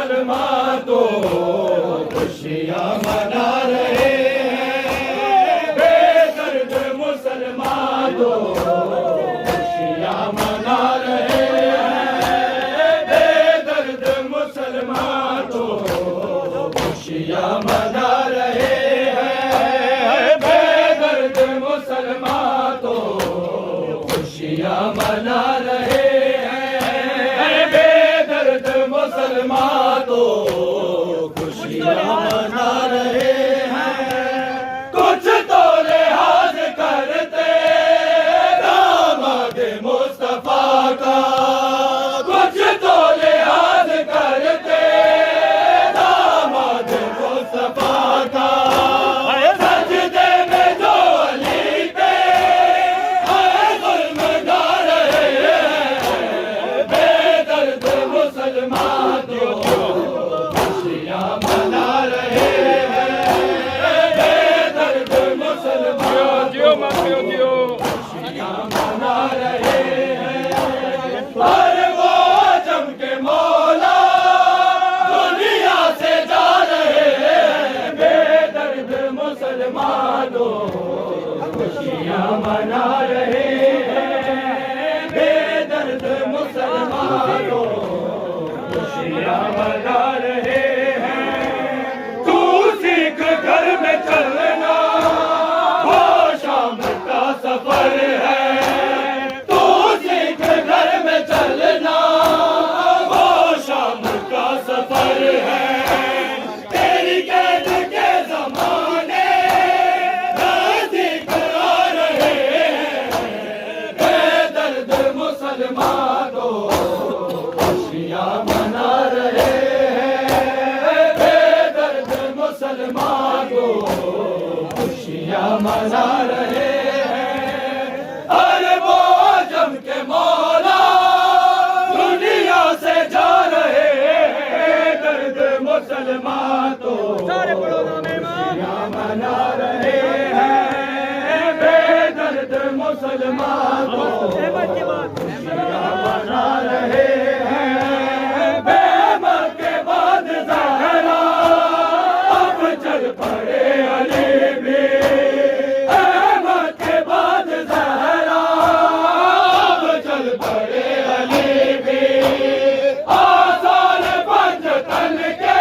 मुसलमान तो खुशियाँ मना रहे हैं। बेदर्द मुसलमान तो खुशियाँ मना रहे हैं। बेदर्द मुसलमान तो खुशियाँ मना रहे हैं। बेदर्द मुसलमान तो खुशियाँ मना रहे हैं। बेदर्द मुसलमान तो खुशियाँ मना रहे हैं। कुछ तो लिहाज करते दामाद मुस्तफा का, कुछ तो लिहाज करते दामाद मुस्तफा का। सजदे में जो अली पे जुल्म गा रहे हैं। बेदर्द मुसलमान तो खुशियाँ मना रहे हैं। बेदर्द मुसलमान खुशियाँ मना रहे हैं। पर वो आजम के मौला दुनिया से जा रहे हैं। बेदर्द मुसलमान तो खुशियाँ मना रहे हैं। बेदर्द मुसलमान तो खुशियाँ मना रहे हैं। तू सीख घर में चलना, वो शाम का सफर है। तू सीख घर में चलना, वो शाम का सफर है। तेरी कैद के ज़माने नज़दीक आ रहे हैं। बेदर्द मुसलमान तो खुशियाँ मना रहे हैं। बेदर्द मुसलमान तो खुशियाँ मना रहे हैं। अरे वो आजम के मौला दुनिया से जा रहे हैं। दर्द मुसलमान तो खुशियाँ मना रहे हैं। बेदर्द मुसलमान तो खुशियाँ मना रहे हैं। बेमत के बाद ज़हरा अब चल पड़े अली भी। बेमत के बाद ज़हरा अब चल पड़े अली भी। आसार पंजतन के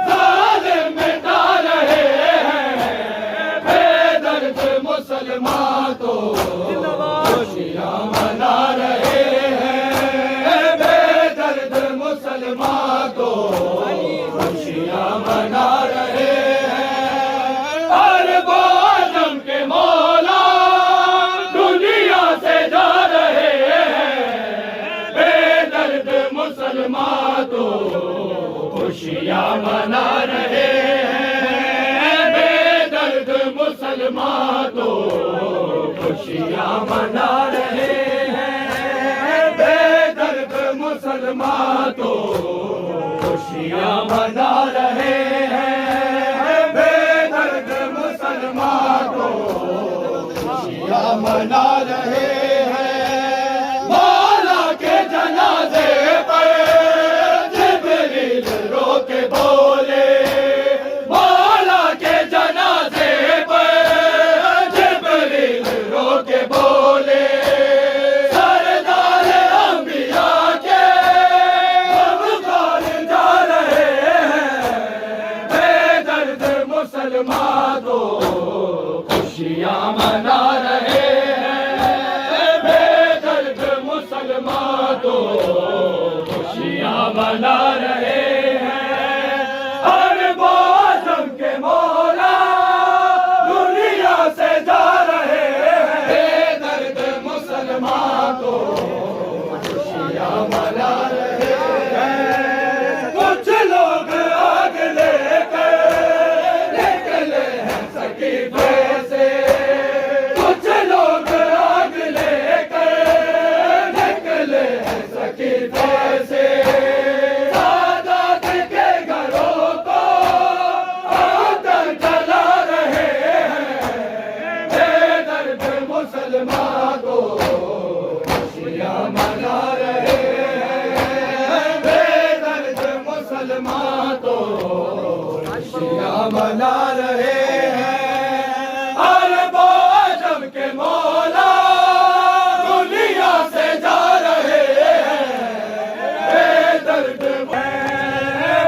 ज़ालिम मिटा रहे हैं। बेदर्द मुसलमान तो खुशियाँ मना रहे हैं। बेदर्द मुसलमान तो खुशियाँ मना रहे हैं। और वो आजम के मौला दुनिया से जा रहे हैं। बेदर्द मुसलमान तो खुशियाँ मना रहे हैं। बेदर्द मुसलमान तो खुशियाँ मना रहे हैं। बेदर्द मुसलमान तो खुशियाँ मना रहे हैं। बेदर्द मुसलमान तो खुशियाँ मना रहे हैं। मौला के जनाजे पर जिब्रील रो के बोले। मौला के जनाजे पर जिब्रील रो के बोले। सरदार अंबिया के गमगार जा रहे हैं। बेदर्द मुसलमान तो खुशियाँ मना रहे हैं। बेदर्द मुसलमान तो खुशियाँ मना रहे हैं। और वो आजम के मौला दुनिया से जा रहे हैं। बेदर्द मुसलमान तो खुशियाँ मना रहे हैं। कुछ लोग आग लेकर निकले हैं सकीफे से। कुछ लोग आग लेकर निकले हैं सकीफे से। सादात के घरों को आतंक जला रहे हैं। बेदर्द मुसलमान तो खुशियाँ मना रहे हैं। मना रहे हैं। अरब आजम के मौला दुनिया से जा रहे हैं।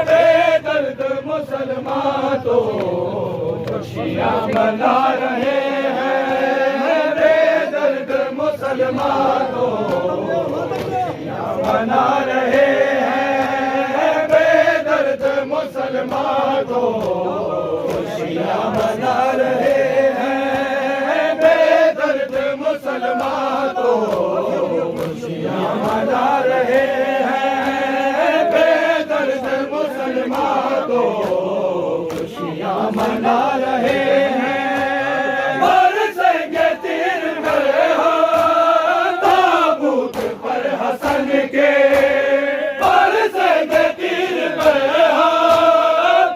बेदर्द मुसलमान तो खुशियाँ मना रहे हैं। बेदर्द मुसलमान तो खुशियाँ मना रहे हैं। बेदर्द मुसलमान तो खुशियाँ मना रहे हैं। बेदर्द मुसलमान तो खुशियाँ मना रहे हैं। बेदर्द मुसलमान तो खुशियाँ मना रहे हैं। बरसेंगे तीर गए हो ताबूत पर हसन के। बरसेंगे तीर गए हो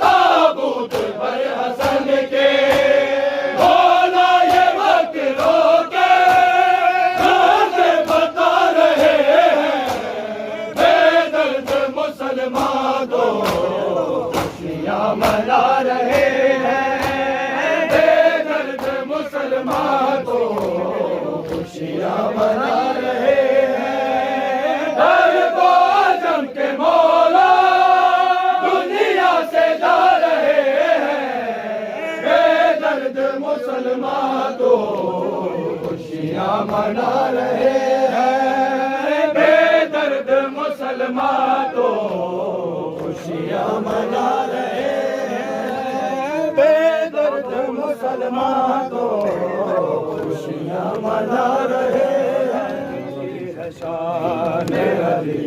ताबूत पर हसन के। भोला ये वक्त रोके रोके बता रहे हैं। बेदर्द मुसलमान तो खुशियाँ मना रहे हैं। बेदर्द मुसलमान तो खुशियाँ मना रहे हैं। अरब आजम के मौला दुनिया से जा रहे हैं। बेदर्द मुसलमान तो खुशियाँ मना रहे हैं। बेदर्द मुसलमान तो खुशियाँ मना रहे हैं। बेदर्द मुसलमान तो खुशियाँ मना रहे हैं। शान अली